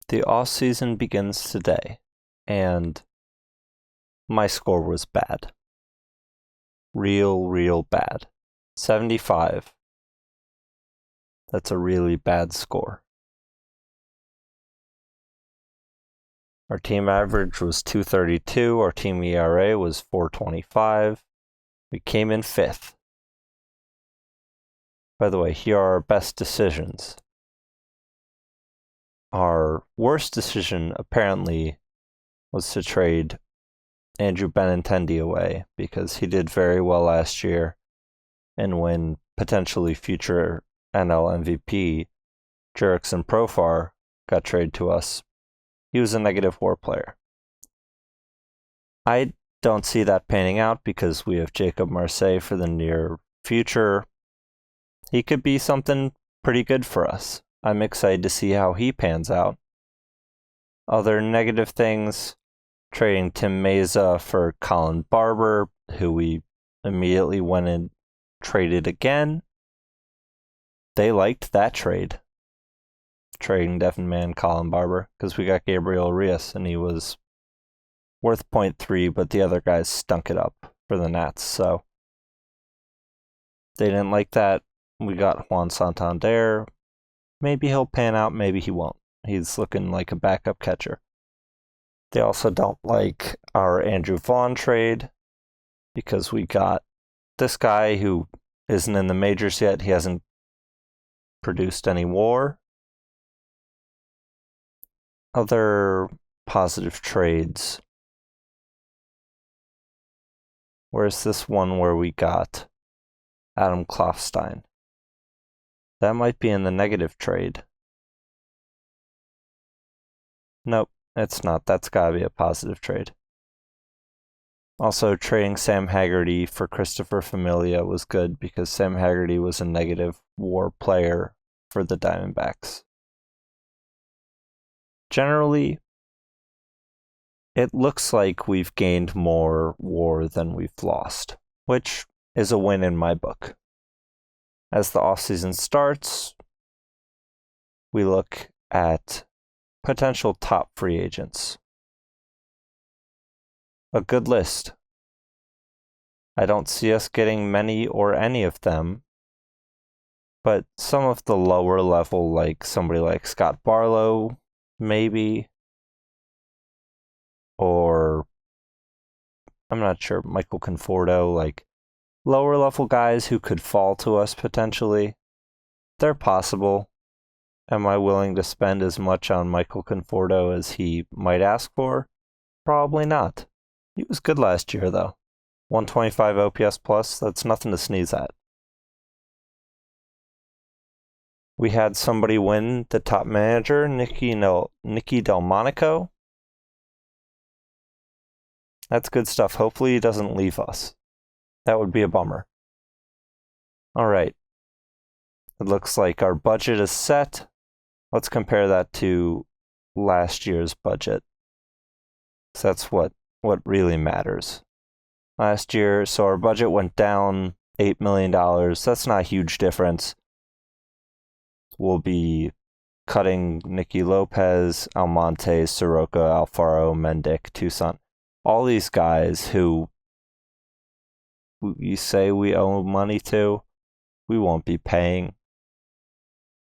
The offseason begins today, and my score was bad. Real bad. 75. That's a really bad score. Our team average was 232. Our team ERA was 4.25. We came in 5th. By the way, here are our best decisions. Our worst decision, apparently, was to trade Andrew Benintendi away because he did very well last year and win potentially future NL MVP. Jurickson Profar got traded to us. He was a negative WAR player. I don't see that panning out because we have Jacob Marseille for the near future. He could be something pretty good for us. I'm excited to see how he pans out. Other negative things, trading Tim Meza for Colin Barber, who we immediately went and traded again. They liked that trade. Trading Devin Man, Colin Barber, because we got Gabriel Arias, and he was worth 0.3, but the other guys stunk it up for the Nats, so they didn't like that. We got Juan Santander. Maybe he'll pan out, maybe he won't. He's looking like a backup catcher. They also don't like our Andrew Vaughn trade because we got this guy who isn't in the majors yet. He hasn't produced any WAR. Other positive trades. Where's this one where we got Adam Kloffstein? That might be in the negative trade. Nope, it's not. That's gotta be a positive trade. Also, trading Sam Haggerty for Christopher Familia was good because Sam Haggerty was a negative WAR player for the Diamondbacks. Generally, it looks like we've gained more WAR than we've lost, which is a win in my book. As the offseason starts, we look at potential top free agents. A good list. I don't see us getting many or any of them, but some of the lower level, like somebody like Scott Barlow, maybe, or I'm not sure, Michael Conforto, like lower level guys who could fall to us potentially. They're possible. Am I willing to spend as much on Michael Conforto as he might ask for? Probably not. He was good last year, though. 125 OPS plus, that's nothing to sneeze at. We had somebody win the top manager, Nicky Delmonico. That's good stuff. Hopefully he doesn't leave us. That would be a bummer. All right. It looks like our budget is set. Let's compare that to last year's budget. So that's what really matters. Last year, so our budget went down $8 million. That's not a huge difference. We'll be cutting Nicky Lopez, Almonte, Soroka, Alfaro, Mendick, Toussaint. All these guys who you say we owe money to, we won't be paying.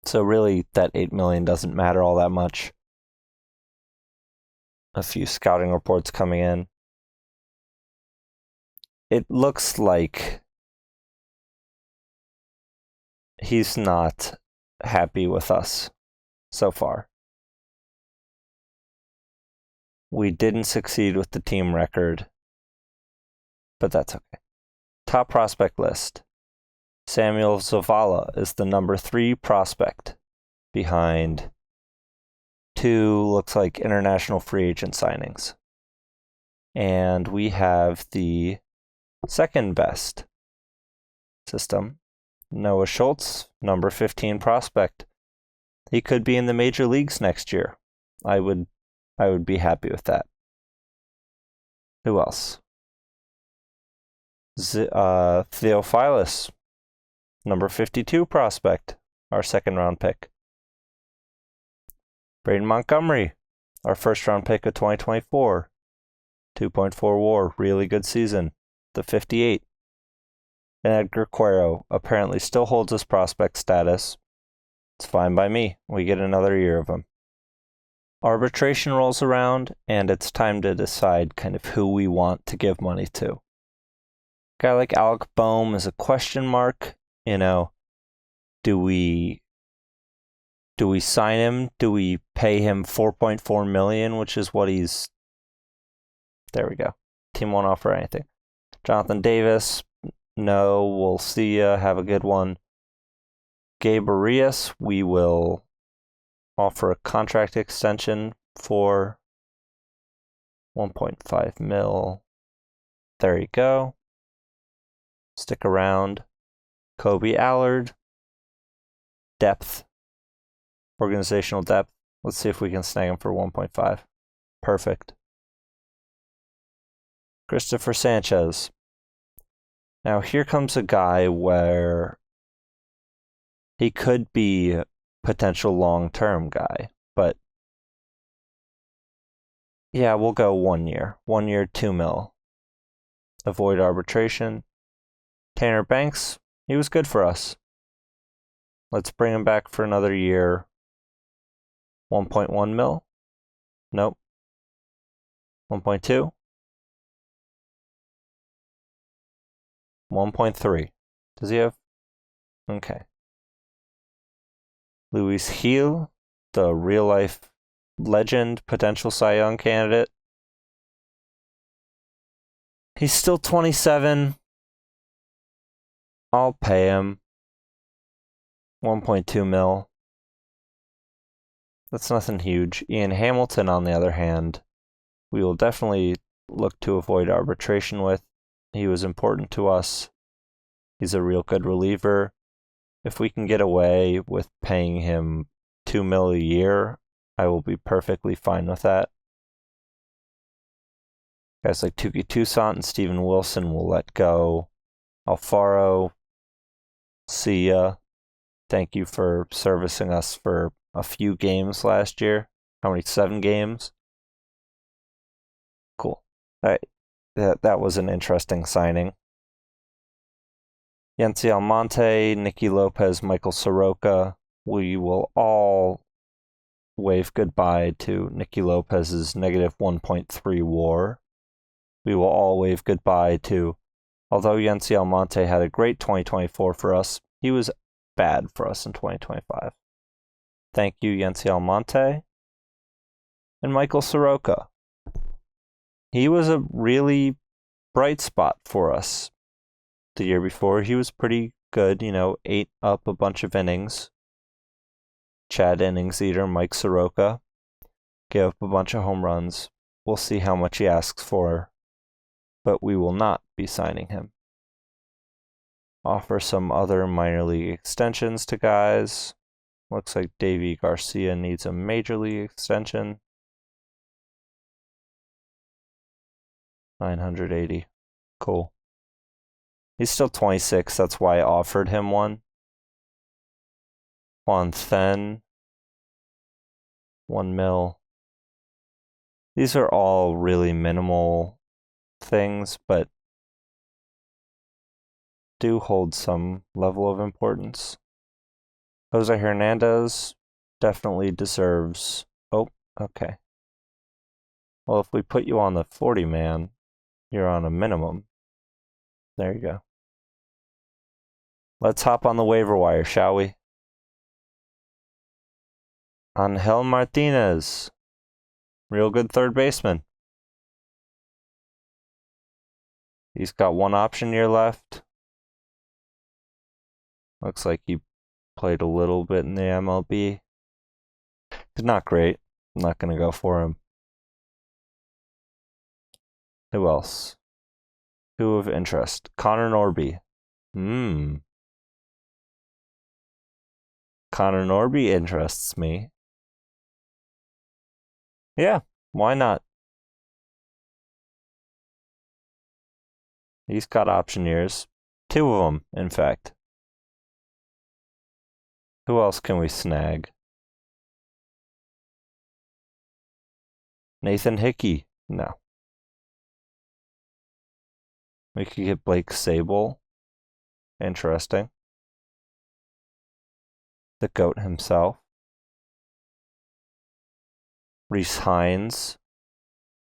So really, that $8 million doesn't matter all that much. A few scouting reports coming in. It looks like he's not happy with us so far. We didn't succeed with the team record, but that's okay. Top prospect list. Samuel Zavala is the number 3 prospect behind 2, looks like, international free agent signings. And we have the second best system, Noah Schultz, number 15 prospect. He could be in the major leagues next year. I would be happy with that. Who else? Theophilus, number 52 prospect, our second round pick. Braden Montgomery, our first round pick of 2024. 2.4 WAR, really good season. The 58. And Edgar Cuero apparently still holds his prospect status. It's fine by me. We get another year of him. Arbitration rolls around, and it's time to decide kind of who we want to give money to. A guy like Alec Boehm is a question mark. You know, do we sign him? Do we pay him $4.4 million, which is what he's... There we go. Team won't offer anything. Jonathan Davis, no, we'll see ya. Have a good one. Gabe Arias, we will offer a contract extension for 1.5 mil. There you go. Stick around. Kobe Allard. Depth. Organizational depth. Let's see if we can snag him for 1.5. Perfect. Christopher Sanchez. Now here comes a guy where he could be a potential long-term guy, but yeah, we'll go 1 year. 1 year, 2 mil. Avoid arbitration. Tanner Banks, he was good for us. Let's bring him back for another year. 1.1 mil? Nope. 1.2? 1.3. Does he have? Okay. Luis Gil, the real-life legend, potential Cy Young candidate. He's still 27. I'll pay him 1.2 mil. That's nothing huge. Ian Hamilton, on the other hand, we will definitely look to avoid arbitration with. He was important to us. He's a real good reliever. If we can get away with paying him $2 mil a year, I will be perfectly fine with that. Guys like Tuki Toussaint and Steven Wilson will let go. Alfaro, see ya. Thank you for servicing us for a few games last year. How many? 7 games? Cool. All right. That was an interesting signing. Yency Almonte, Nicky Lopez, Michael Soroka. We will all wave goodbye to Nicky Lopez's negative 1.3 WAR. We will all wave goodbye to, although Yency Almonte had a great 2024 for us, he was bad for us in 2025. Thank you, Yency Almonte. And Michael Soroka. He was a really bright spot for us. The year before, he was pretty good, ate up a bunch of innings. Chad innings eater, Mike Soroka, gave up a bunch of home runs. We'll see how much he asks for, but we will not be signing him. Offer some other minor league extensions to guys. Looks like Davey Garcia needs a major league extension. 980. Cool. He's still 26, that's why I offered him one. Juan Then. 1 mil. These are all really minimal things, but do hold some level of importance. Jose Hernandez definitely deserves... Oh, okay. Well, if we put you on the 40-man, you're on a minimum. There you go. Let's hop on the waiver wire, shall we? Angel Martinez. Real good third baseman. He's got 1 option year left. Looks like he played a little bit in the MLB. He's not great. I'm not going to go for him. Who else? Who of interest? Connor Norby. Connor Norby interests me. Yeah, why not? He's got option years. 2 of them, in fact. Who else can we snag? Nathan Hickey? No. We could get Blake Sable. Interesting. The GOAT himself. Reese Hines.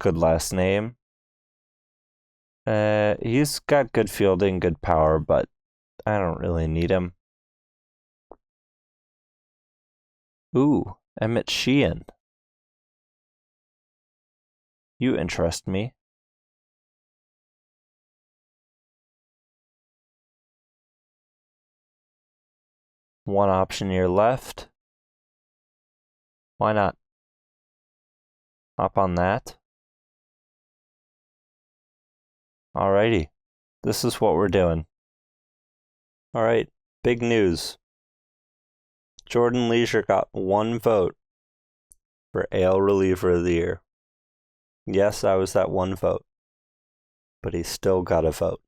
Good last name. He's got good fielding, good power, but I don't really need him. Ooh, Emmett Sheehan. You interest me. One option year left. Why not? Hop on that. Alrighty. This is what we're doing. Alright, big news. Jordan Leisure got 1 vote for AL Reliever of the Year. Yes, I was that 1 vote. But he still got a vote.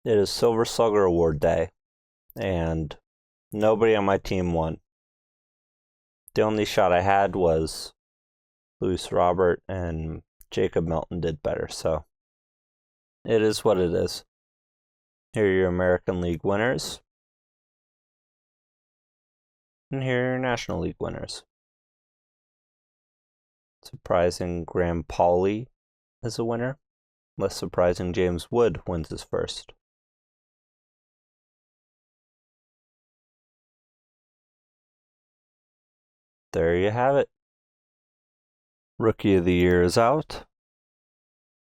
It is Silver Slugger Award Day, and nobody on my team won. The only shot I had was Luis Robert, and Jacob Melton did better, so it is what it is. Here are your American League winners. And here are your National League winners. Surprising, Graham Pauley is a winner. Less surprising, James Wood wins his first. There you have it. Rookie of the Year is out.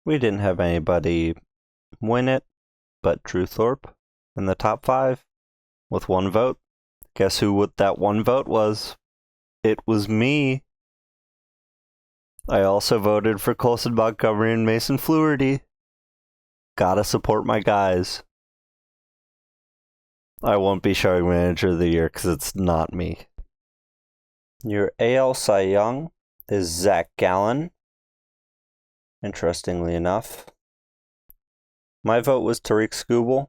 We didn't have anybody win it but Drew Thorpe in the top 5 with 1 vote. Guess who that 1 vote was? It was me. I also voted for Colson Montgomery and Mason Fluharty. Gotta support my guys. I won't be showing Manager of the Year because it's not me. Your AL Cy Young is Zach Gallen. Interestingly enough. My vote was Tariq Skubal.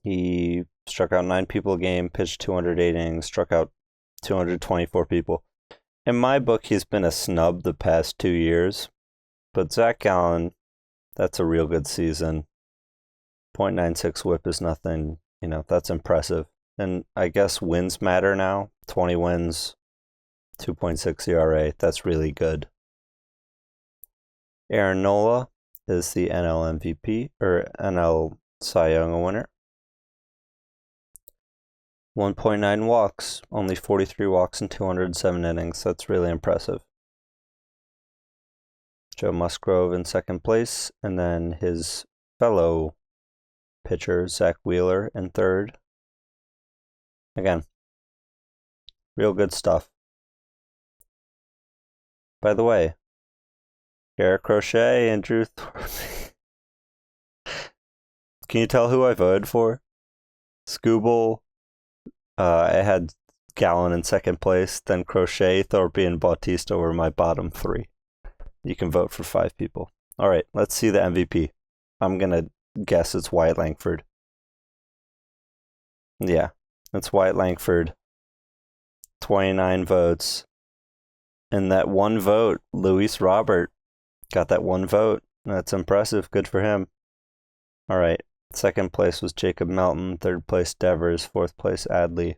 He struck out 9 people a game, pitched 208 innings, struck out 224 people. In my book, he's been a snub the past 2 years. But Zach Gallen, that's a real good season. .96 whip is nothing. You know, that's impressive. And I guess wins matter now. 20 wins, 2.6 ERA. That's really good. Aaron Nola is the NL MVP, or NL Cy Young winner. 1.9 walks, only 43 walks in 207 innings. That's really impressive. Joe Musgrove in second place, and then his fellow pitcher, Zach Wheeler, in third. Again, real good stuff. By the way, Garrett Crochet and Drew Thorpe. Can you tell who I voted for? Skubal. I had Gallen in second place, then Crochet, Thorpe, and Bautista were my bottom 3. You can vote for 5 people. All right, let's see the MVP. I'm going to guess it's Wyatt Langford. Yeah, it's Wyatt Langford. 29 votes. And that 1 vote, Luis Robert got that 1 vote. That's impressive. Good for him. All right. Second place was Jacob Melton. Third place, Devers. Fourth place, Adley.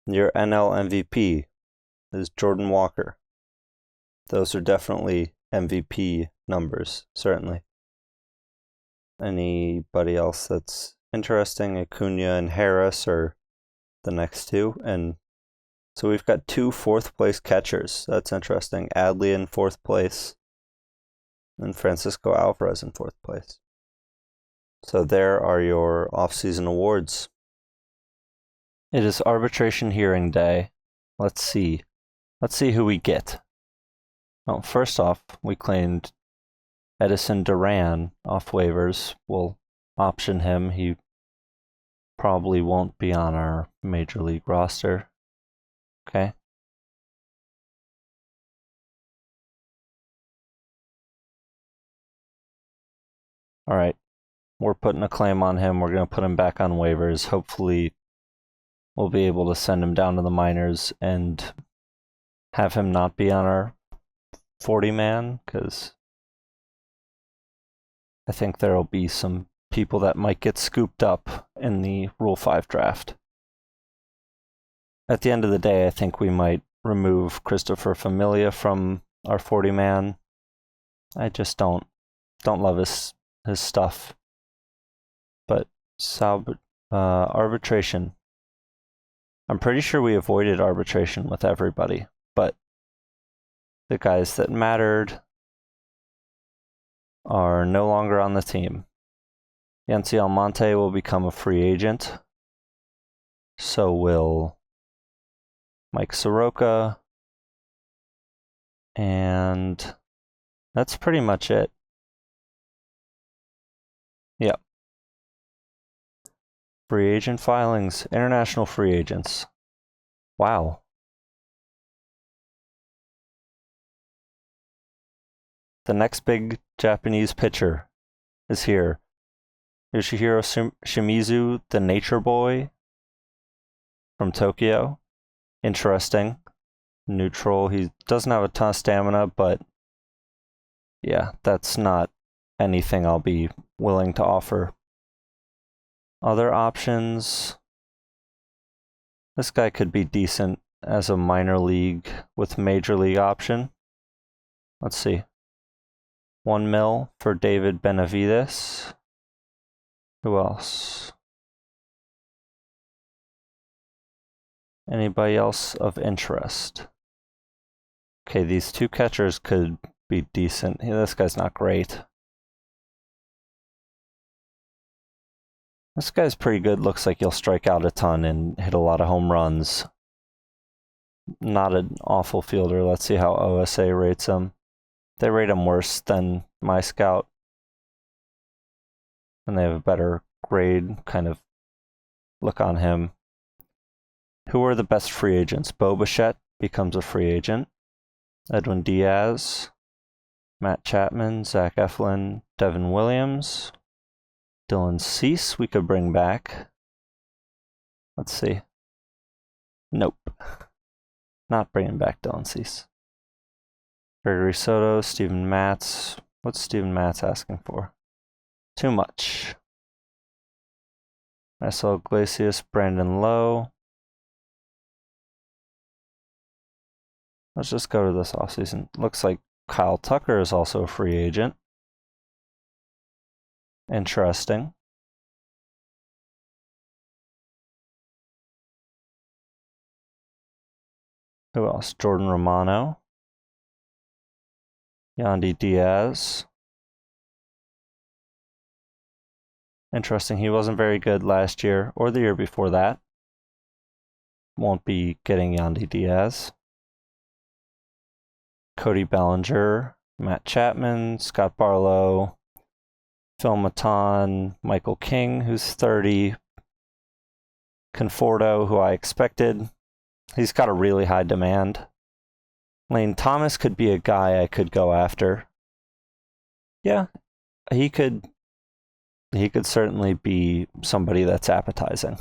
Your NL MVP is Jordan Walker. Those are definitely MVP numbers, certainly. Anybody else that's interesting? Acuna and Harris are the next 2. And so we've got 2 fourth-place catchers. That's interesting. Adley in 4th place and Francisco Alvarez in 4th place. So there are your off-season awards. It is arbitration hearing day. Let's see. Let's see who we get. Well, first off, we claimed Edison Duran off waivers. We'll option him. He probably won't be on our major league roster. Okay. All right. We're putting a claim on him. We're going to put him back on waivers. Hopefully we'll be able to send him down to the minors and have him not be on our 40-man, because I think there'll be some people that might get scooped up in the Rule 5 draft. At the end of the day, I think we might remove Christopher Familia from our 40-man. I just don't love his stuff. But arbitration. I'm pretty sure we avoided arbitration with everybody, but the guys that mattered are no longer on the team. Yancy Almonte will become a free agent. So will Mike Soroka. And that's pretty much it. Yep. Free agent filings, international free agents. Wow. The next big Japanese pitcher is here. Yoshihiro Shimizu, the nature boy from Tokyo. Interesting. Neutral. He doesn't have a ton of stamina, but yeah, that's not anything I'll be willing to offer. Other options. This guy could be decent as a minor league with major league option. Let's see. $1 million for David Benavides. Who else? Anybody else of interest? Okay, these two catchers could be decent. This guy's not great. This guy's pretty good. Looks like he'll strike out a ton and hit a lot of home runs. Not an awful fielder. Let's see how OSA rates him. They rate him worse than my scout. And they have a better grade kind of look on him. Who are the best free agents? Bo Bichette becomes a free agent. Edwin Diaz, Matt Chapman, Zach Eflin, Devin Williams, Dylan Cease we could bring back. Let's see. Nope. Not bringing back Dylan Cease. Gregory Soto, Steven Matz. What's Steven Matz asking for? Too much. Marcel Iglesias, Brandon Lowe. Let's just go to this offseason. Looks like Kyle Tucker is also a free agent. Interesting. Who else? Jordan Romano. Yandy Diaz. Interesting. He wasn't very good last year or the year before that. Won't be getting Yandy Diaz. Cody Bellinger, Matt Chapman, Scott Barlow, Phil Maton, Michael King, who's 30, Conforto, who I expected. He's got a really high demand. Lane Thomas could be a guy I could go after. Yeah, he could certainly be somebody that's appetizing.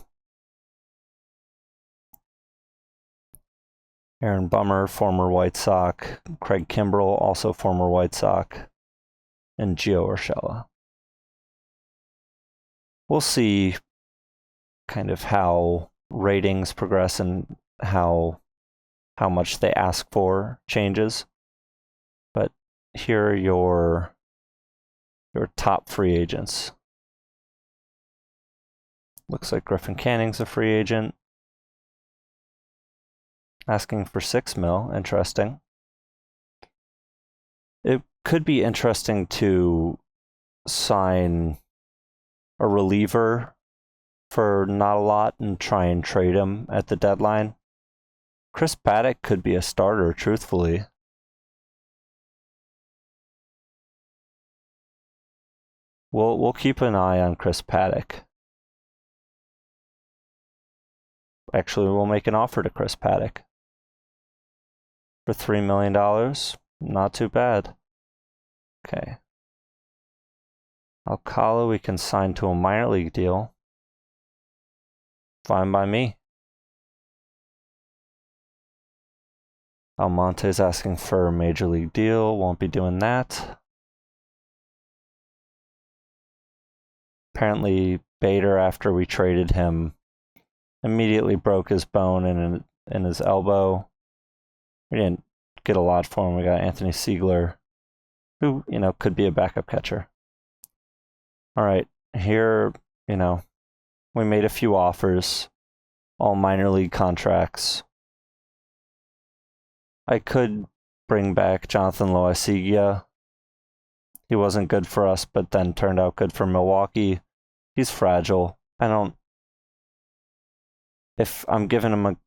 Aaron Bummer, former White Sox. Craig Kimbrell, also former White Sox. And Gio Urshela. We'll see kind of how ratings progress and how much they ask for changes. But here are your top free agents. Looks like Griffin Canning's a free agent. Asking for $6 million. Interesting. It could be interesting to sign a reliever for not a lot and try and trade him at the deadline. Chris Paddock could be a starter, truthfully. We'll keep an eye on Chris Paddock. Actually, we'll make an offer to Chris Paddock. For $3 million, not too bad. Okay. Alcala we can sign to a minor league deal. Fine by me. Almonte's asking for a major league deal. Won't be doing that. Apparently, Bader, after we traded him, immediately broke his bone in his elbow. We didn't get a lot for him. We got Anthony Siegler, who, could be a backup catcher. All right, here, we made a few offers, all minor league contracts. I could bring back Jonathan Loaiziga. He wasn't good for us, but then turned out good for Milwaukee. He's fragile. If I'm giving him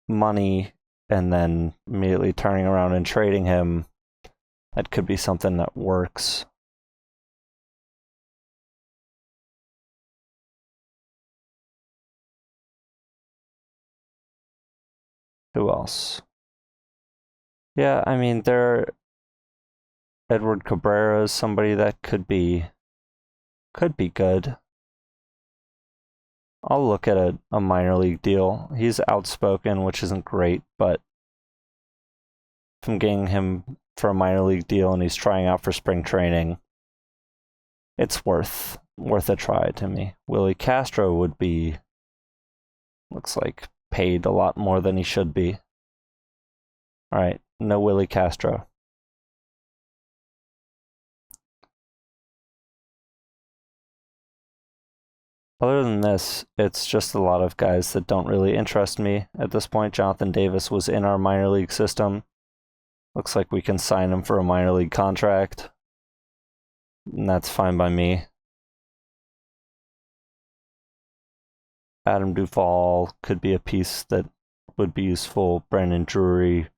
money and then immediately turning around and trading him, that could be something that works. Who else? Yeah, Edward Cabrera is somebody that could be good. I'll look at a minor league deal. He's outspoken, which isn't great, but if I'm getting him for a minor league deal and he's trying out for spring training, it's worth a try to me. Willie Castro would be, looks like, paid a lot more than he should be. All right, no Willie Castro. Other than this, it's just a lot of guys that don't really interest me at this point. Jonathan Davis was in our minor league system. Looks like we can sign him for a minor league contract. And that's fine by me. Adam Duvall could be a piece that would be useful. Brandon Drury,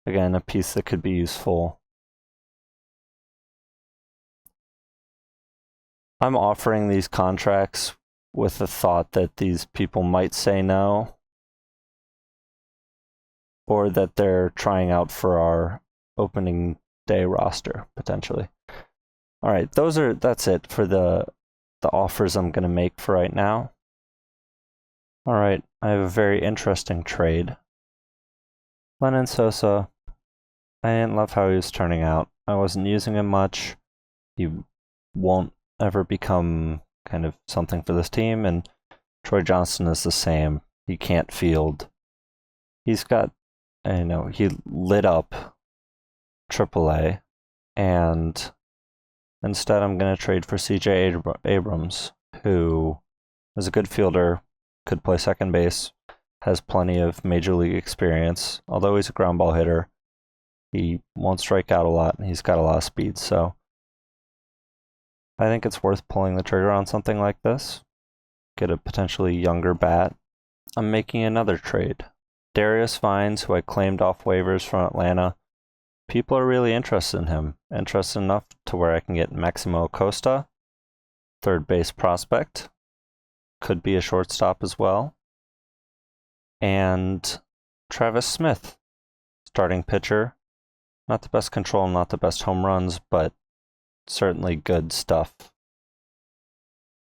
again, a piece that could be useful. I'm offering these contracts with the thought that these people might say no, or that they're trying out for our opening day roster, potentially. All right, that's it for the offers I'm going to make for right now. All right, I have a very interesting trade. Lennon Sosa, I didn't love how he was turning out. I wasn't using him much. He won't ever become kind of something for this team, and Troy Johnston is the same. He can't field. He's got, he lit up AAA, and instead I'm going to trade for CJ Abrams, who is a good fielder, could play second base, has plenty of major league experience. Although he's a ground ball hitter, he won't strike out a lot, and he's got a lot of speed, so I think it's worth pulling the trigger on something like this. Get a potentially younger bat. I'm making another trade. Darius Vines, who I claimed off waivers from Atlanta. People are really interested in him. Interested enough to where I can get Maximo Acosta, third base prospect. Could be a shortstop as well. And Travis Smith, starting pitcher. Not the best control, not the best home runs, but certainly good stuff.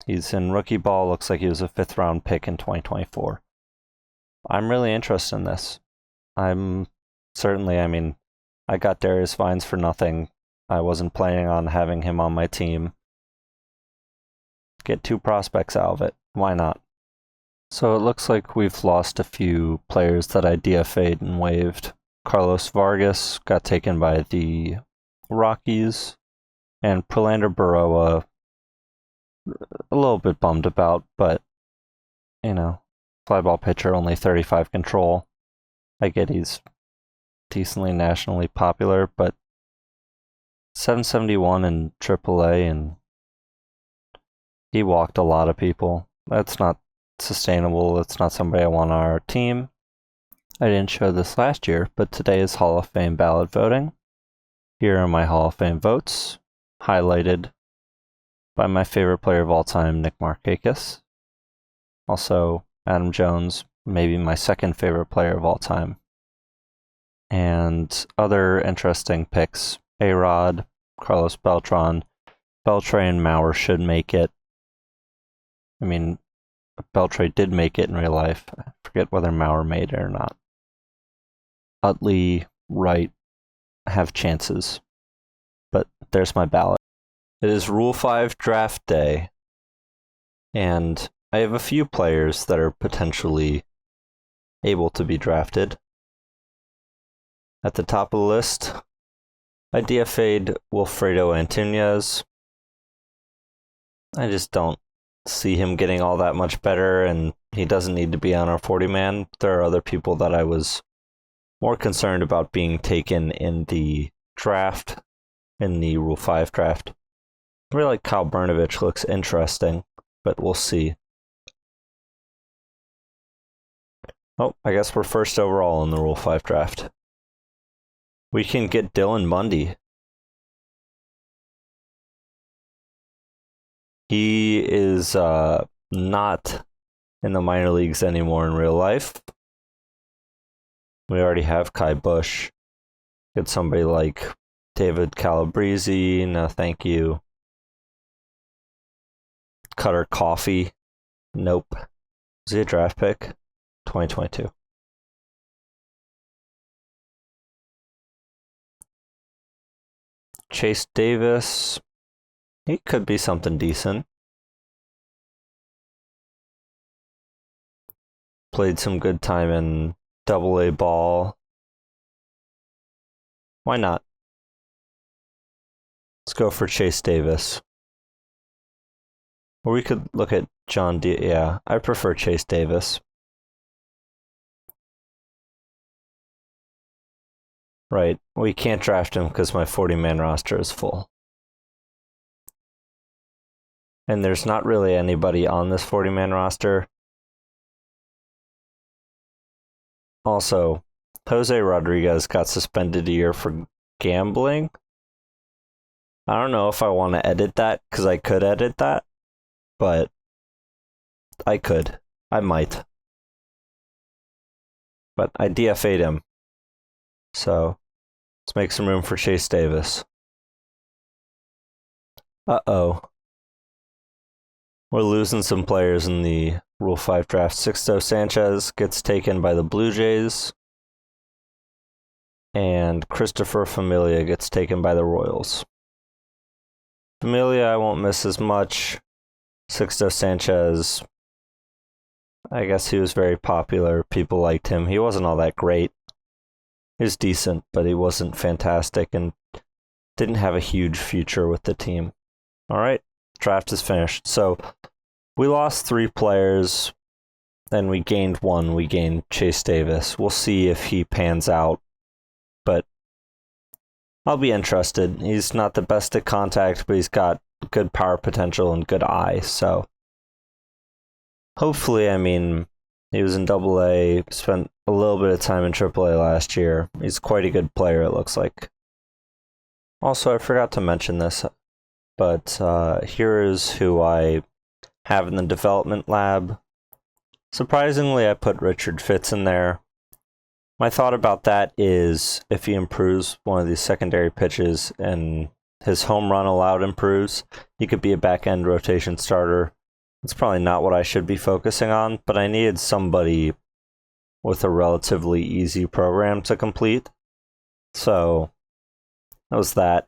He's in rookie ball. Looks like he was a 5th round pick in 2024. I'm really interested in this. I got Darius Vines for nothing. I wasn't planning on having him on my team. Get 2 prospects out of it. Why not? So it looks like we've lost a few players that I DFA'd and waived. Carlos Vargas got taken by the Rockies. And Prelander Baroa, a little bit bummed about, but, fly ball pitcher, only 35 control. I get he's decently nationally popular, but 771 in AAA, and he walked a lot of people. That's not sustainable. That's not somebody I want on our team. I didn't show this last year, but today is Hall of Fame ballot voting. Here are my Hall of Fame votes, highlighted by my favorite player of all time, Nick Markakis. Also, Adam Jones, maybe my second favorite player of all time. And other interesting picks, A-Rod, Carlos Beltran. Beltran and Maurer should make it. Beltran did make it in real life. I forget whether Maurer made it or not. Utley, have chances. But there's my ballot. It is Rule 5 draft day, and I have a few players that are potentially able to be drafted. At the top of the list, I DFA'd Wilfredo Antunes. I just don't see him getting all that much better, and he doesn't need to be on our 40-man. There are other people that I was more concerned about being taken in the draft, in the Rule 5 draft. I really like Kyle Brnovich, looks interesting, but we'll see. Oh, I guess we're first overall in the Rule 5 draft. We can get Dylan Bundy. He is not in the minor leagues anymore in real life. We already have Kai Bush. Get somebody like David Calabrese. No, thank you. Cutter Coffee. Nope. Is he a draft pick? 2022. Chase Davis. He could be something decent. Played some good time in AA ball. Why not? Let's go for Chase Davis. Or we could look at John D. Yeah, I prefer Chase Davis. Right, we can't draft him because my 40-man roster is full. And there's not really anybody on this 40-man roster. Also, Jose Rodriguez got suspended a year for gambling. I don't know if I want to edit that, because I could edit that. But I could. I might. But I DFA'd him. So, let's make some room for Chase Davis. Uh-oh. We're losing some players in the Rule 5 draft. Sixto Sanchez gets taken by the Blue Jays. And Christopher Familia gets taken by the Royals. Familia I won't miss as much. Sixto Sanchez, I guess he was very popular. People liked him. He wasn't all that great. He was decent, but he wasn't fantastic and didn't have a huge future with the team. All right, draft is finished. So we lost 3 players, then we gained 1. We gained Chase Davis. We'll see if he pans out, but I'll be interested. He's not the best at contact, but he's got good power potential and good eye, so hopefully, I mean, he was in AA, spent a little bit of time in AAA last year. He's quite a good player, it looks like. Also, I forgot to mention this, but here is who I have in the development lab. Surprisingly, I put Richard Fitz in there. My thought about that is if he improves one of these secondary pitches and his home run allowed improves, he could be a back-end rotation starter. It's probably not what I should be focusing on, but I needed somebody with a relatively easy program to complete. So that was that.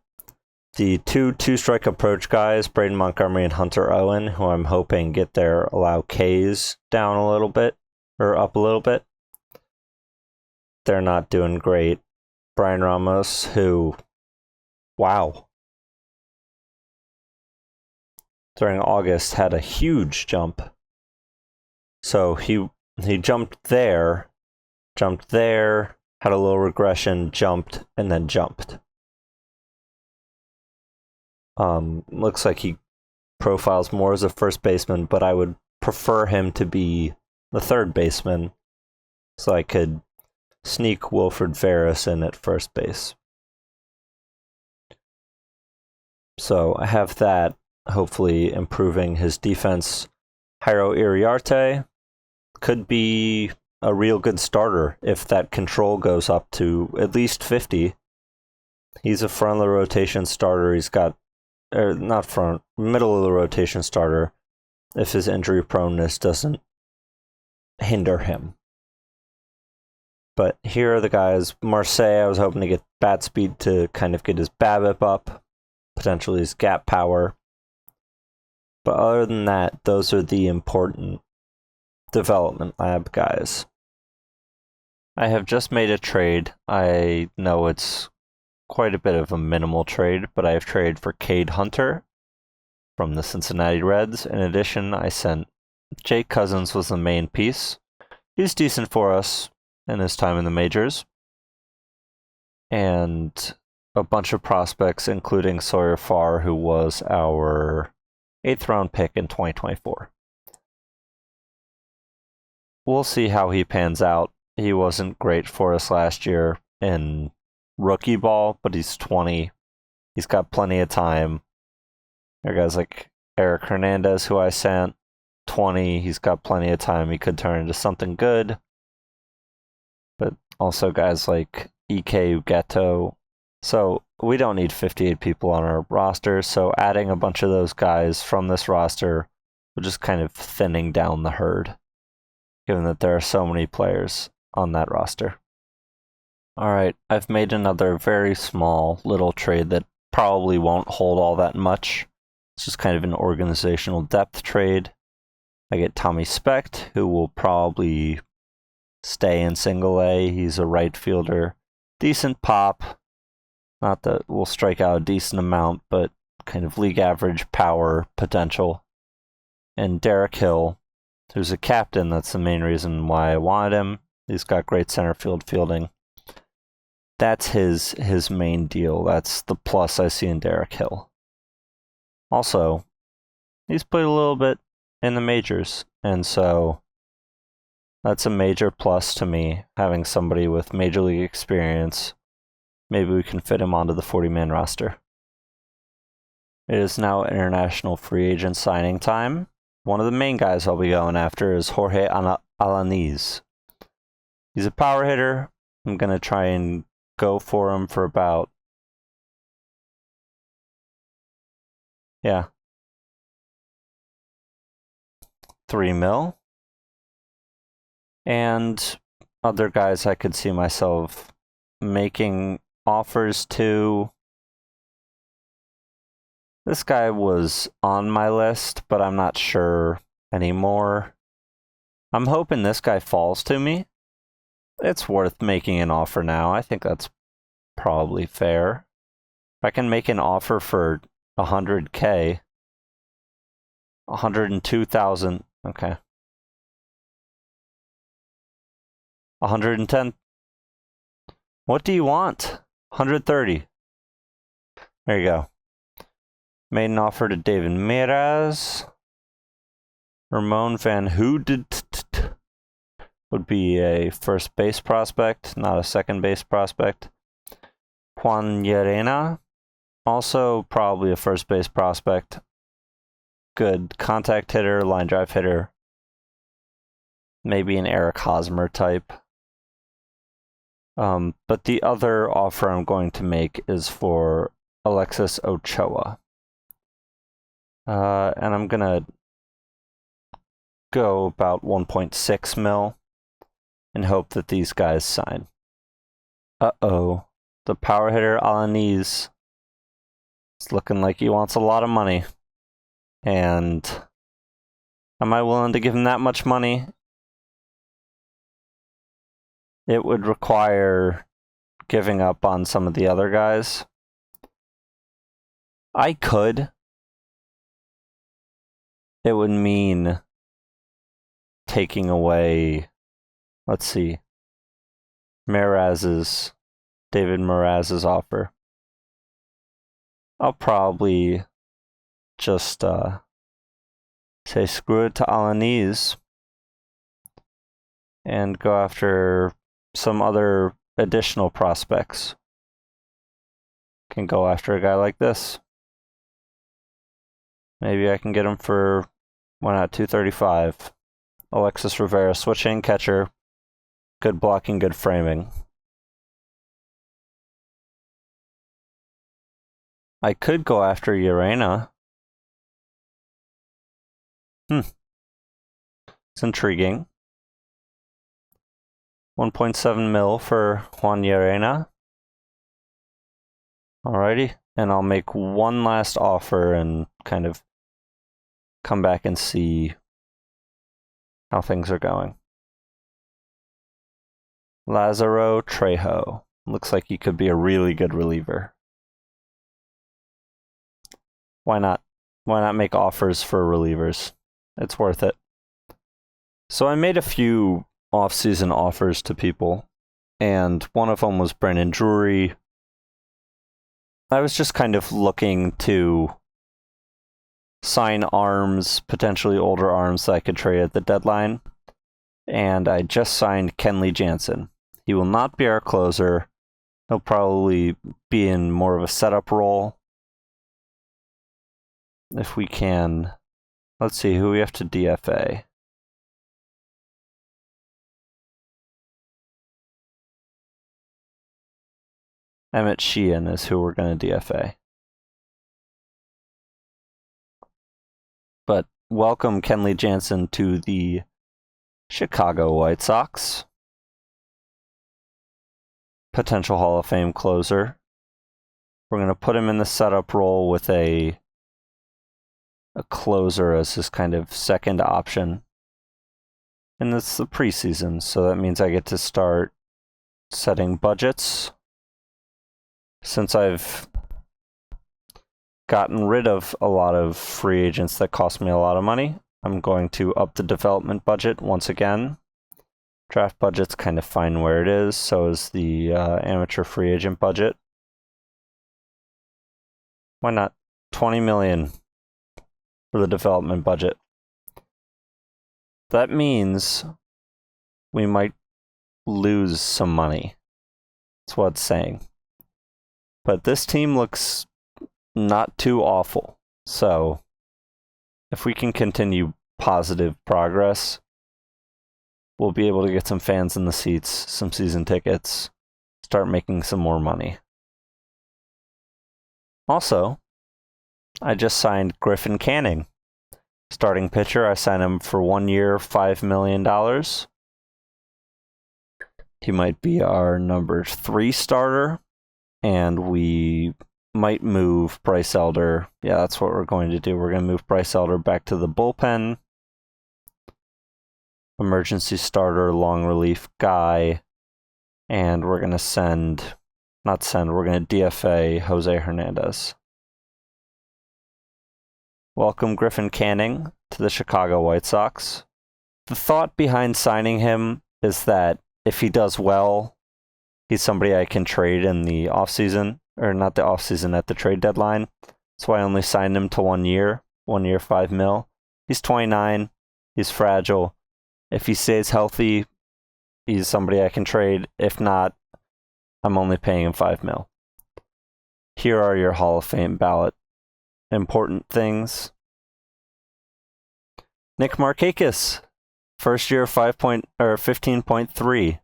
The two-strike approach guys, Braden Montgomery and Hunter Owen, who I'm hoping get their allow Ks down a little bit, or up a little bit. They're not doing great. Brian Ramos, who, wow, during August had a huge jump. So he jumped there, had a little regression, jumped, and then jumped. Looks like he profiles more as a first baseman, but I would prefer him to be the third baseman so I could sneak Wilfred Veras in at first base. So I have that, hopefully improving his defense. Jairo Iriarte could be a real good starter if that control goes up to at least 50. He's a front of the rotation starter. He's got, or not front, middle of the rotation starter if his injury proneness doesn't hinder him. But here are the guys. Marseille, I was hoping to get bat speed to kind of get his BABIP up, potentially his gap power. But other than that, those are the important development lab guys. I have just made a trade. I know it's quite a bit of a minimal trade, but I have traded for Cade Hunter from the Cincinnati Reds. In addition, I sent Jake Cousins was the main piece. He's decent for us in his time in the majors. And a bunch of prospects, including Sawyer Farr, who was our 8th round pick in 2024. We'll see how he pans out. He wasn't great for us last year in rookie ball, but he's 20. He's got plenty of time. There are guys like Eric Hernandez, who I sent, 20. He's got plenty of time. He could turn into something good. But also guys like Ike Ugeto. So we don't need 58 people on our roster, so adding a bunch of those guys from this roster will just kind of thinning down the herd, given that there are so many players on that roster. Alright, I've made another very small little trade that probably won't hold all that much. It's just kind of an organizational depth trade. I get Tommy Specht, who will probably stay in single A. He's a right fielder. Decent pop. Not that we'll strike out a decent amount, but kind of league average power potential. And Derek Hill, who's a captain. That's the main reason why I wanted him. He's got great center field fielding. That's his main deal. That's the plus I see in Derek Hill. Also, he's played a little bit in the majors, and so that's a major plus to me, having somebody with major league experience. Maybe we can fit him onto the 40-man roster. It is now international free agent signing time. One of the main guys I'll be going after is Jorge Alanis. He's a power hitter. I'm going to try and go for him for about... $3 million. And other guys I could see myself making offers to. This guy was on my list, but I'm not sure anymore. I'm hoping this guy falls to me. It's worth making an offer now. I think that's probably fair. If I can make an offer for $100K, 102,000, okay. 110. What do you want? 130. There you go. Made an offer to David Miraz. Ramon Van Hood would be a first base prospect, not a second base prospect. Juan Llerena, also probably a first base prospect. Good contact hitter, line drive hitter. Maybe an Eric Hosmer type. But the other offer I'm going to make is for Alexis Ochoa. And I'm going to go about 1.6 mil and hope that these guys sign. Uh-oh. The power hitter Alanis is looking like he wants a lot of money. And am I willing to give him that much money? It would require giving up on some of the other guys. I could. It would mean taking away, let's see, David Miraz's offer. I'll probably just say screw it to Alanis and go after some other additional prospects. Can go after a guy like this. Maybe I can get him for, why not, 235. Alexis Rivera, switching catcher. Good blocking, good framing. I could go after Llerena. It's intriguing. 1.7 mil for Juan Llerena. Alrighty, and I'll make one last offer and kind of come back and see how things are going. Lazaro Trejo. Looks like he could be a really good reliever. Why not? Why not make offers for relievers? It's worth it. So I made a few off-season offers to people, and one of them was Brennan Drury. I was just kind of looking to sign arms, potentially older arms that I could trade at the deadline, and I just signed Kenley Jansen. He will not be our closer. He'll probably be in more of a setup role. If we can, let's see who we have to DFA. Emmett Sheehan is who we're going to DFA. But welcome Kenley Jansen to the Chicago White Sox. Potential Hall of Fame closer. We're going to put him in the setup role with a closer as his kind of second option. And it's the preseason, so that means I get to start setting budgets. Since I've gotten rid of a lot of free agents that cost me a lot of money, I'm going to up the development budget once again. Draft budget's kind of fine where it is, so is the amateur free agent budget. Why not? 20 million for the development budget. That means we might lose some money. That's what it's saying. But this team looks not too awful. So if we can continue positive progress, we'll be able to get some fans in the seats, some season tickets, start making some more money. Also, I just signed Griffin Canning. Starting pitcher, I signed him for 1 year, $5 million. He might be our number 3 starter. And we might move Bryce Elder. Yeah, that's what we're going to do. We're going to move Bryce Elder back to the bullpen. Emergency starter, long relief guy. And we're going to we're going to DFA Jose Hernandez. Welcome Griffin Canning to the Chicago White Sox. The thought behind signing him is that if he does well, he's somebody I can trade in the offseason, or not the offseason, at the trade deadline. That's why I only signed him to 1 year, 1 year, $5 million. He's 29. He's fragile. If he stays healthy, he's somebody I can trade. If not, I'm only paying him $5 million. Here are your Hall of Fame ballot important things. Nick Markakis, first year 15.3.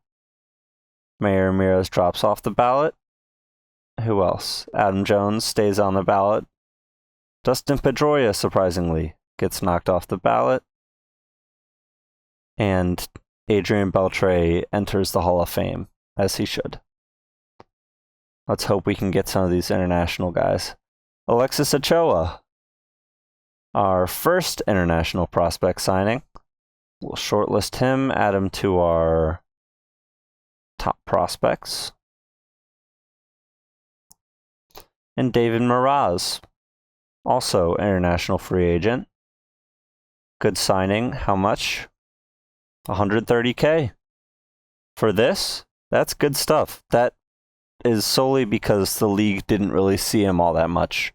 Mayor Ramirez drops off the ballot. Who else? Adam Jones stays on the ballot. Dustin Pedroia, surprisingly, gets knocked off the ballot. And Adrian Beltre enters the Hall of Fame, as he should. Let's hope we can get some of these international guys. Alexis Ochoa, our first international prospect signing. We'll shortlist him, add him to our top prospects. And David Miraz, also international free agent. Good signing. How much? $130K. For this, that's good stuff. That is solely because the league didn't really see him all that much,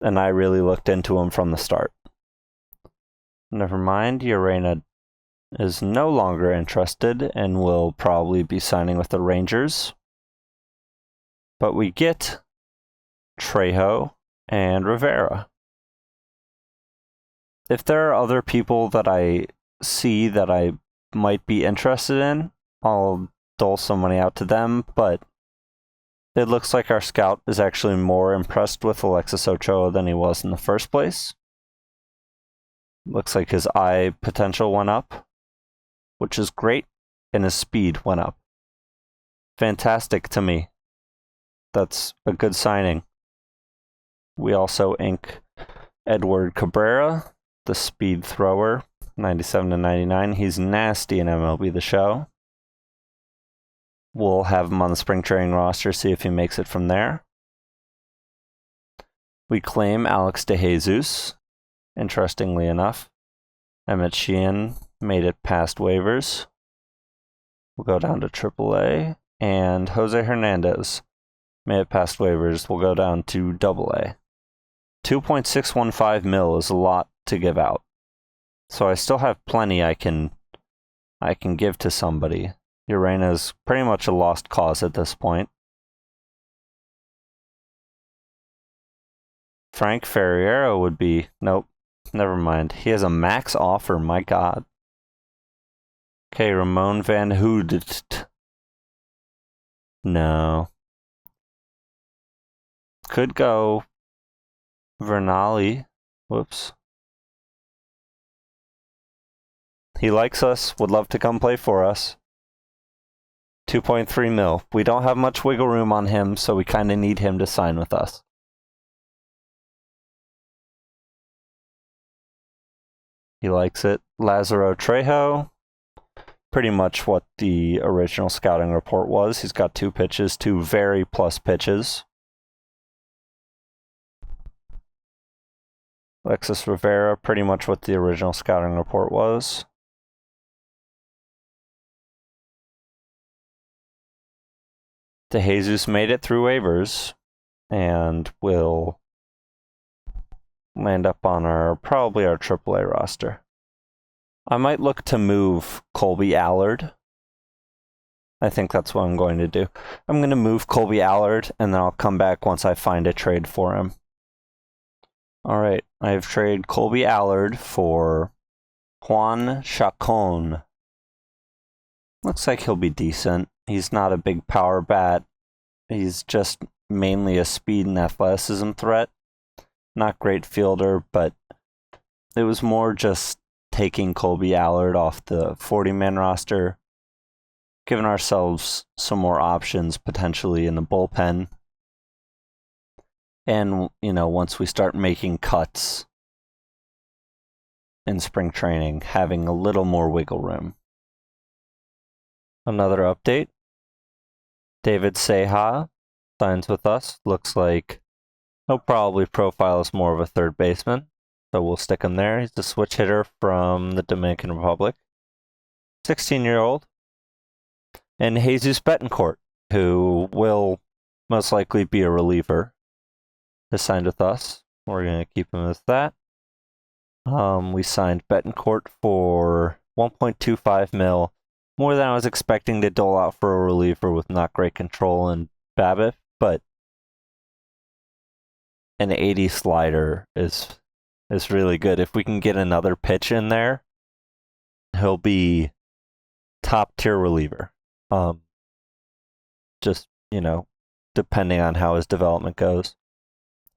and I really looked into him from the start. Never mind, Llerena is no longer interested and will probably be signing with the Rangers. But we get Trejo and Rivera. If there are other people that I see that I might be interested in, I'll dole some money out to them, but it looks like our scout is actually more impressed with Alexis Ochoa than he was in the first place. Looks like his eye potential went up, which is great, and his speed went up. fantastic to me. That's a good signing. We also ink Edward Cabrera, the speed thrower, 97/99. He's nasty in MLB The Show. We'll have him on the spring training roster, see if he makes it from there. We claim Alex DeJesus, interestingly enough. Emmett Sheehan made it past waivers. We'll go down to AAA. And Jose Hernandez made it past waivers. We'll go down to AA. 2.615 mil is a lot to give out. So I still have plenty I can give to somebody. Urena's pretty much a lost cause at this point. Frank Ferriero would be... Nope, never mind. He has a max offer, my god. Okay, Ramon Van Hoodit. No. Could go Vernali. Whoops. He likes us, would love to come play for us. 2.3 mil. We don't have much wiggle room on him, so we kind of need him to sign with us. He likes it. Lazaro Trejo. Pretty much what the original scouting report was. He's got 2 pitches, 2 very plus pitches. Alexis Rivera, pretty much what the original scouting report was. DeJesus made it through waivers and will land up on probably our AAA roster. I might look to move Colby Allard. I think that's what I'm going to do. I'm going to move Colby Allard, and then I'll come back once I find a trade for him. Alright, I have traded Colby Allard for Juan Chacon. Looks like he'll be decent. He's not a big power bat. He's just mainly a speed and athleticism threat. Not great fielder, but it was more just taking Colby Allard off the 40-man roster, giving ourselves some more options potentially in the bullpen. And, you know, once we start making cuts in spring training, having a little more wiggle room. Another update. David Seha signs with us. Looks like he'll probably profile as more of a third baseman, so we'll stick him there. He's a switch hitter from the Dominican Republic. 16-year-old. And Jesus Betancourt, who will most likely be a reliever, has signed with us. We're going to keep him as that. We signed Betancourt for 1.25 mil. More than I was expecting to dole out for a reliever with not great control and BABIP, but an 80 slider is really good. If we can get another pitch in there, he'll be top tier reliever. Just, you know, depending on how his development goes.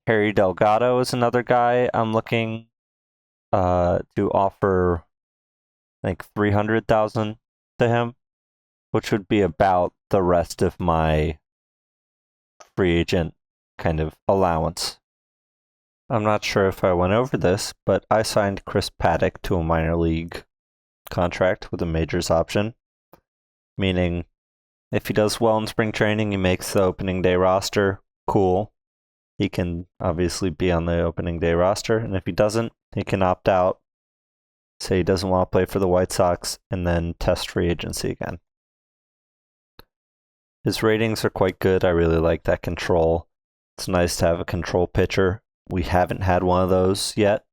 Harry Delgado is another guy I'm looking to offer, I think, $300,000 to him, which would be about the rest of my free agent kind of allowance. I'm not sure if I went over this, but I signed Chris Paddock to a minor league contract with a majors option, meaning if he does well in spring training, he makes the opening day roster, cool. He can obviously be on the opening day roster, and if he doesn't, he can opt out, say he doesn't want to play for the White Sox, and then test free agency again. His ratings are quite good. I really like that control. It's nice to have a control pitcher. We haven't had one of those yet.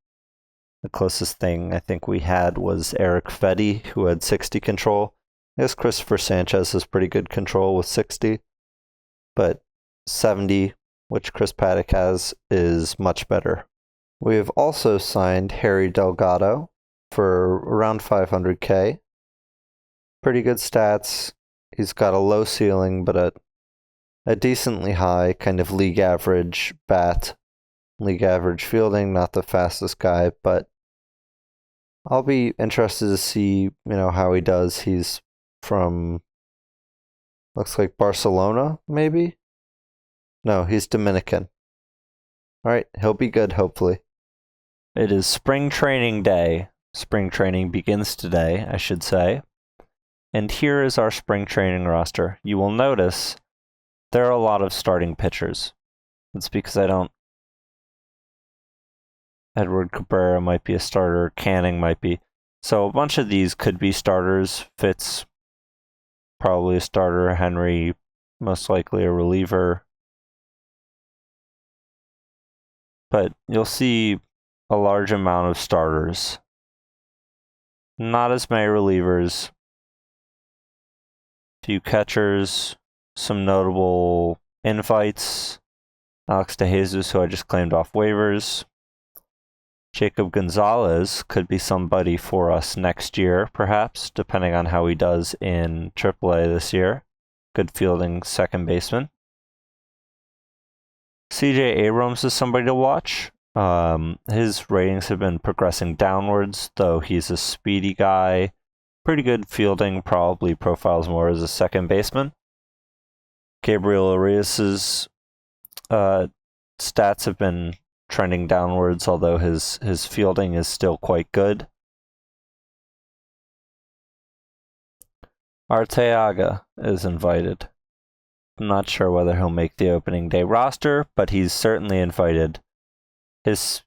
The closest thing I think we had was Eric Fetty, who had 60 control. I guess Christopher Sanchez has pretty good control with 60, but 70, which Chris Paddock has, is much better. We have also signed Harry Delgado for around $500K. Pretty good stats. He's got a low ceiling, but a decently high kind of league average bat. League average fielding, not the fastest guy, but I'll be interested to see, you know, how he does. He's from Looks like Barcelona, maybe? No, he's Dominican. Alright, he'll be good, hopefully. It is spring training day. Spring training begins today, I should say. And here is our spring training roster. You will notice there are a lot of starting pitchers. It's because I don't... Edward Cabrera might be a starter. Canning might be. So a bunch of these could be starters. Fitz, probably a starter. Henry, most likely a reliever. But you'll see a large amount of starters. Not as many relievers. Few catchers. Some notable invites. Alex DeJesus, who I just claimed off waivers. Jacob Gonzalez could be somebody for us next year, perhaps, depending on how he does in AAA this year. Good fielding second baseman. CJ Abrams is somebody to watch. His ratings have been progressing downwards, though he's a speedy guy. Pretty good fielding, probably profiles more as a second baseman. Gabriel Arias's stats have been trending downwards, although his fielding is still quite good. Arteaga is invited. I'm not sure whether he'll make the opening day roster, but he's certainly invited. His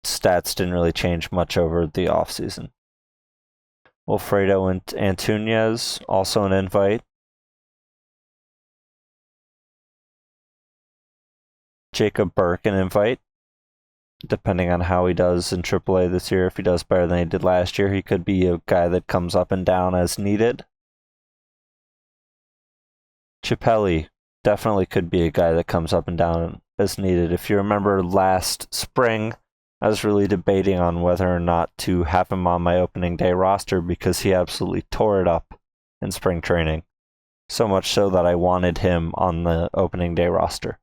stats didn't really change much over the offseason. Wilfredo Antunez, also an invite. Jacob Burke, an invite. Depending on how he does in AAA this year, if he does better than he did last year, he could be a guy that comes up and down as needed. Chappelli definitely could be a guy that comes up and down as needed. If you remember last spring, I was really debating on whether or not to have him on my opening day roster because he absolutely tore it up in spring training. So much so that I wanted him on the opening day roster.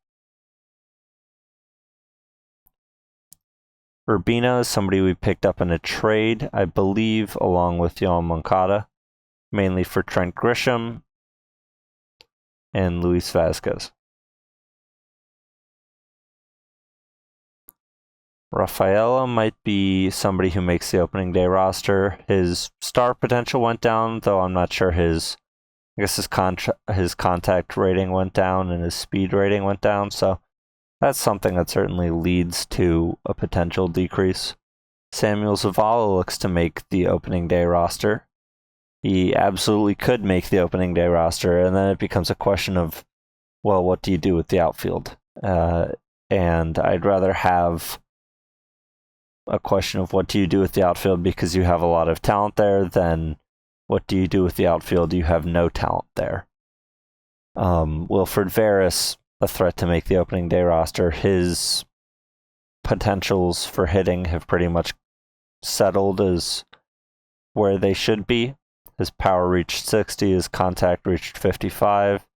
Urbina is somebody we picked up in a trade, I believe, along with Yohan Moncada, mainly for Trent Grisham and Luis Vazquez. Rafaela might be somebody who makes the opening day roster. His star potential went down, though I'm not sure his contact rating went down and his speed rating went down, so that's something that certainly leads to a potential decrease. Samuel Zavala looks to make the opening day roster. He absolutely could make the opening day roster, and then it becomes a question of, well, what do you do with the outfield? And I'd rather have a question of what do you do with the outfield because you have a lot of talent there than what do you do with the outfield, you have no talent there. Wilfred Veras, a threat to make the opening day roster. His potentials for hitting have pretty much settled as where they should be. His power reached 60, his contact reached 55.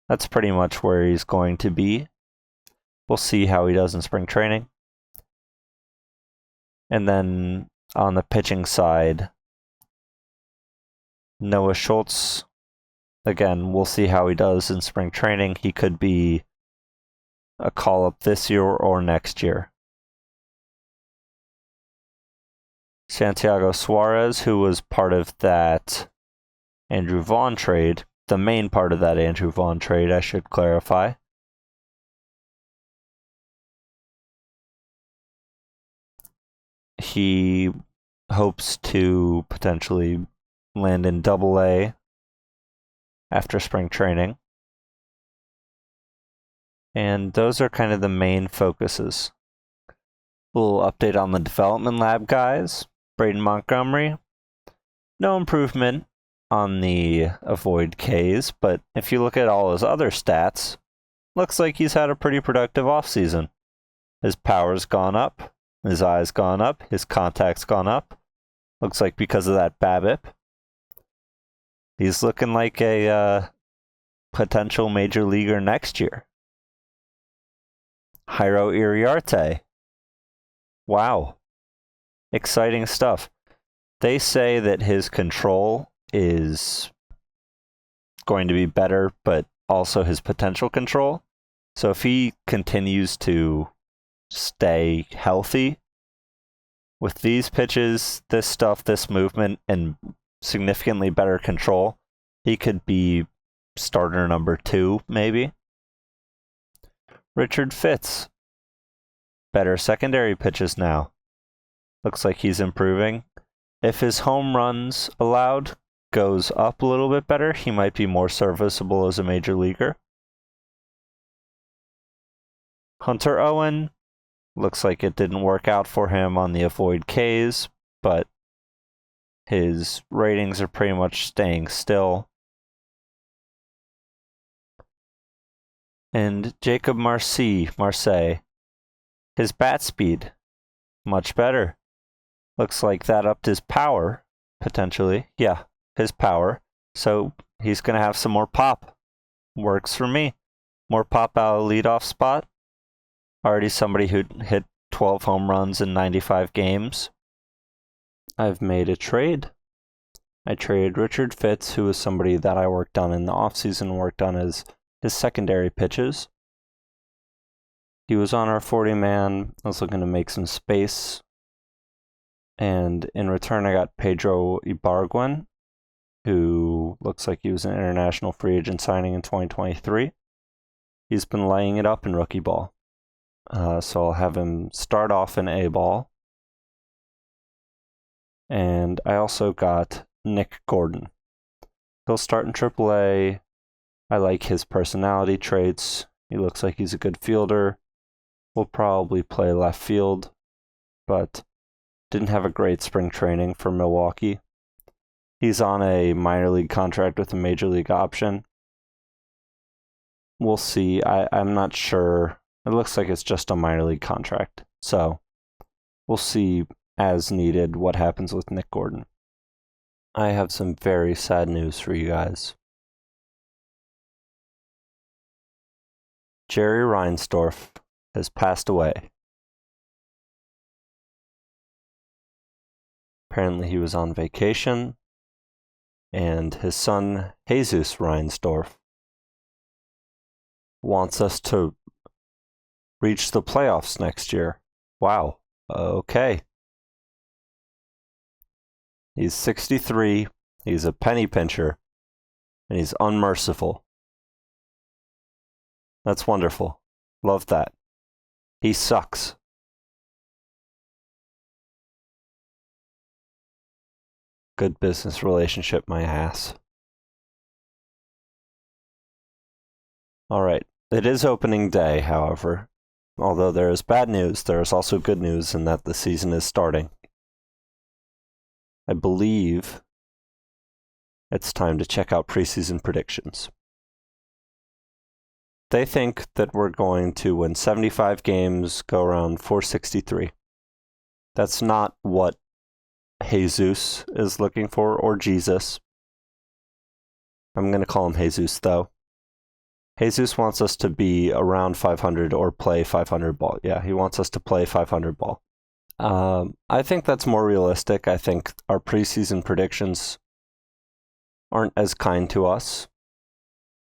That's pretty much where he's going to be. We'll see how he does in spring training. And then on the pitching side, Noah Schultz. Again, we'll see how he does in spring training. He could be a call-up this year or next year. Santiago Suarez, who was part of that Andrew Vaughn trade, the main part of that Andrew Vaughn trade, I should clarify. He hopes to potentially land in Double-A after spring training. And those are kind of the main focuses. A little update on the development lab guys. Braden Montgomery, no improvement on the avoid Ks, but if you look at all his other stats, looks like he's had a pretty productive offseason. His power's gone up, his eye's gone up, his contact's gone up. Looks like because of that BABIP, he's looking like a potential major leaguer next year. Jairo Iriarte. Wow. Exciting stuff. They say that his control is going to be better, but also his potential control. So if he continues to stay healthy with these pitches, this stuff, this movement, and significantly better control, he could be starter number 2, maybe. Richard Fitz. Better secondary pitches now. Looks like he's improving. If his home runs allowed goes up a little bit better, he might be more serviceable as a major leaguer. Hunter Owen. Looks like it didn't work out for him on the avoid Ks, but his ratings are pretty much staying still. And Jacob Marseille. His bat speed, much better. Looks like that upped his power, potentially. Yeah, his power. So he's going to have some more pop. Works for me. More pop out of leadoff spot. Already somebody who hit 12 home runs in 95 games. I've made a trade. I traded Richard Fitz, who was somebody that I worked on in the offseason, worked on his secondary pitches. He was on our 40-man. I was looking to make some space. And in return, I got Pedro Ibargüen, who looks like he was an international free agent signing in 2023. He's been laying it up in rookie ball. So I'll have him start off in A ball. And I also got Nick Gordon. He'll start in AAA. I like his personality traits. He looks like he's a good fielder. Will probably play left field, but didn't have a great spring training for Milwaukee. He's on a minor league contract with a major league option. We'll see. I'm not sure. It looks like it's just a minor league contract. So we'll see as needed what happens with Nick Gordon. I have some very sad news for you guys. Jerry Reinsdorf has passed away. Apparently he was on vacation, and his son, Jesus Reinsdorf, wants us to reach the playoffs next year. Wow. Okay. He's 63, he's a penny pincher, and he's unmerciful. That's wonderful. Love that. He sucks. Good business relationship, my ass. Alright, it is opening day, however. Although there is bad news, there is also good news in that the season is starting. I believe it's time to check out preseason predictions. They think that we're going to win 75 games, go around 463. That's not what Jesus is looking for, or Jesus. I'm going to call him Jesus, though. Jesus wants us to be around 500 or play 500 ball. Yeah, he wants us to play 500 ball. I think that's more realistic. I think our preseason predictions aren't as kind to us.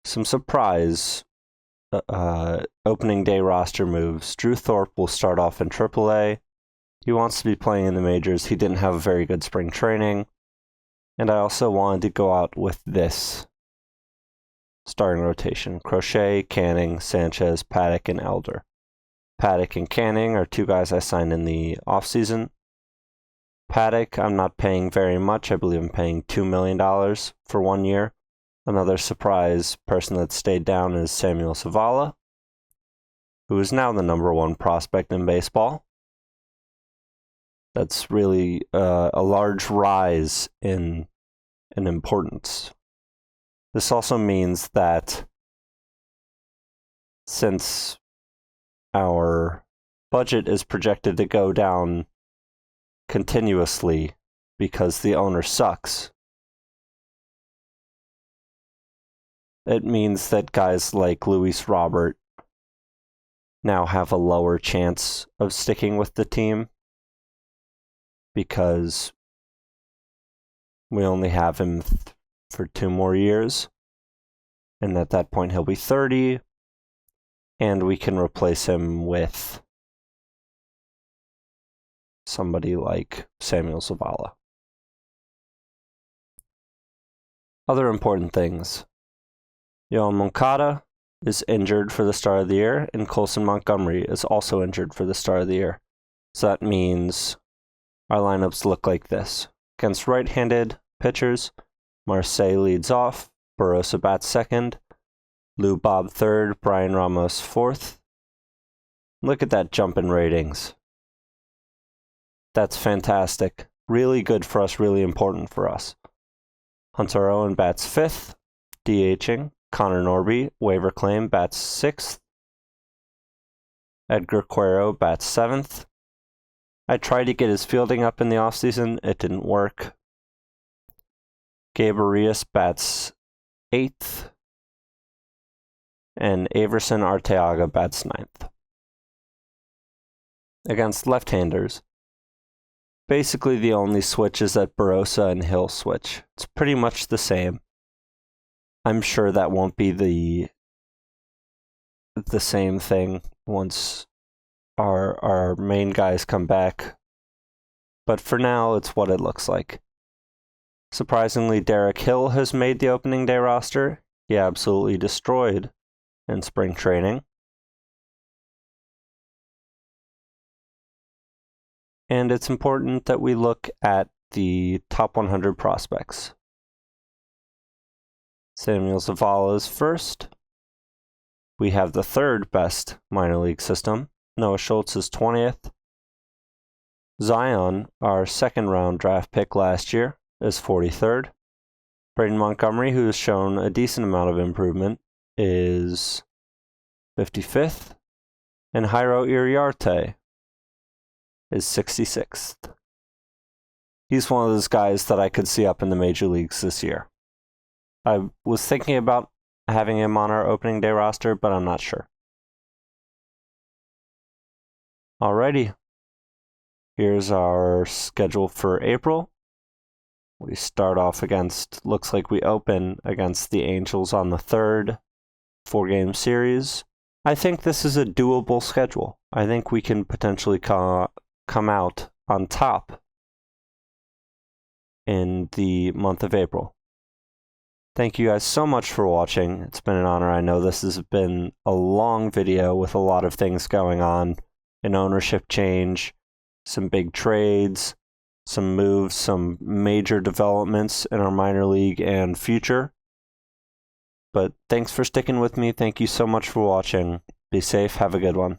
Some surprise opening day roster moves. Drew Thorpe will start off in AAA. He wants to be playing in the majors. He didn't have a very good spring training. And I also wanted to go out with this starting rotation. Crochet, Canning, Sanchez, Paddock, and Elder. Paddock and Canning are two guys I signed in the offseason. Paddock, I'm not paying very much. I believe I'm paying $2 million for 1 year. Another surprise person that stayed down is Samuel Zavala, who is now the #1 prospect in baseball. That's really a large rise in importance. This also means that since our budget is projected to go down continuously because the owner sucks, it means that guys like Luis Robert now have a lower chance of sticking with the team because we only have him for 2 more years. And at that point, he'll be 30. And we can replace him with somebody like Samuel Zavala. Other important things. Yohan Moncada is injured for the start of the year, and Colson Montgomery is also injured for the start of the year. So that means our lineups look like this. Against right-handed pitchers, Marseille leads off, Barossa bats second, Lou Bob third, Brian Ramos fourth. Look at that jump in ratings. That's fantastic. Really good for us, really important for us. Hunter Owen bats fifth, DHing. Connor Norby, waiver claim, bats sixth. Edgar Cuero bats seventh. I tried to get his fielding up in the offseason. It didn't work. Gabe Arias bats eighth. And Averson Arteaga bats ninth. Against left-handers, basically the only switch is that Barossa and Hill switch. It's pretty much the same. I'm sure that won't be the same thing once our main guys come back. But for now, it's what it looks like. Surprisingly, Derek Hill has made the opening day roster. He absolutely destroyed in spring training. And it's important that we look at the top 100 prospects. Samuel Zavala is first. We have the third best minor league system. Noah Schultz is 20th. Zion, our second round draft pick last year, is 43rd. Braden Montgomery, who has shown a decent amount of improvement, is 55th. And Jairo Iriarte is 66th. He's one of those guys that I could see up in the major leagues this year. I was thinking about having him on our opening day roster, but I'm not sure. Alrighty. Here's our schedule for April. We start off against, looks like we open against the Angels on the 3rd, 4-game series. I think this is a doable schedule. I think we can potentially come out on top in the month of April. Thank you guys so much for watching. It's been an honor. I know this has been a long video with a lot of things going on. An ownership change, some big trades, some moves, some major developments in our minor league and future. But thanks for sticking with me. Thank you so much for watching. Be safe. Have a good one.